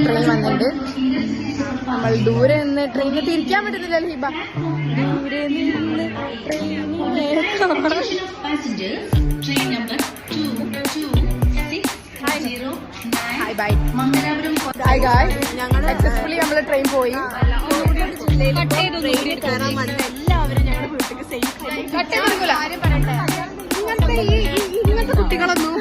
Train വന്നിട്ടുണ്ട്. നമ്മൾ ദൂരെ നിന്ന് ട്രെയിനിൽ തിരിക്കാൻ പറ്റുന്നില്ലല്ലോ ഹിബ. ദൂരെ നിന്ന് സക്സസ്ഫുള്ളി നമ്മള് ട്രെയിൻ പോയി. ഇങ്ങനത്തെ കുട്ടികളൊന്നും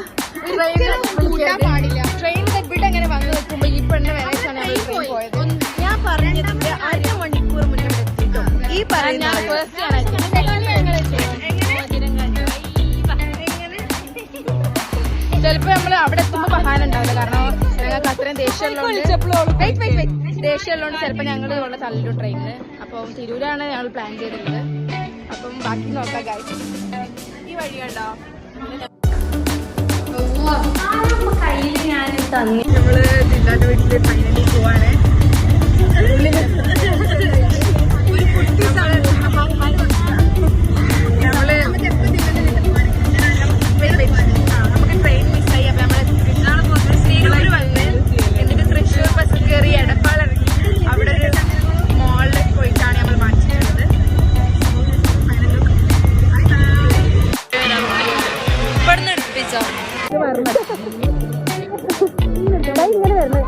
പാടില്ല. ട്രെയിൻ ഇവിടെ എങ്ങനെ വന്നു വെക്കുമ്പോ ഈ പെണ്ണ് വരേക്കാണ് ട്രെയിൻ പോയത്. ഞാൻ പറഞ്ഞതിന്റെ അരമണിക്കൂർ മുന്നേ എത്തിട്ടോ. ഈ പറയുന്ന ചിലപ്പോ നമ്മള് അവിടെ എത്തുമ്പോ ബഹാന ഉണ്ടാവില്ല. കാരണം ഞങ്ങൾക്ക് അത്രയും ദേഷ്യമുള്ളതുകൊണ്ട് ചിലപ്പോ ഞങ്ങൾ ഉള്ള തള്ളിലും ട്രെയിനിന്. അപ്പം തിരൂരാണ് ഞങ്ങൾ പ്ലാൻ ചെയ്തിട്ടുള്ളത്. അപ്പം ബാക്കി നോക്കാം ഗൈസ്. ഈ വഴി കണ്ടോ നമ്മള് ജില്ലാന്റെ വീട്ടില് ഫൈനലി പോവാണ്. നമുക്ക് ട്രെയിൻ മിസ്സായി. അപ്പൊ നമ്മള് ശ്രീകളൂർ വന്ന് എന്നിട്ട് തൃശ്ശൂർ ബസ് കയറി എടപ്പാളിറങ്ങി അവിടെ ഒരു മോളിൽ പോയിട്ടാണ് നമ്മൾ മാറ്റിയിട്ടുള്ളത്. ഇവിടുന്ന് എടുപ്പിച്ചോ ഇങ്ങനെ വരണം.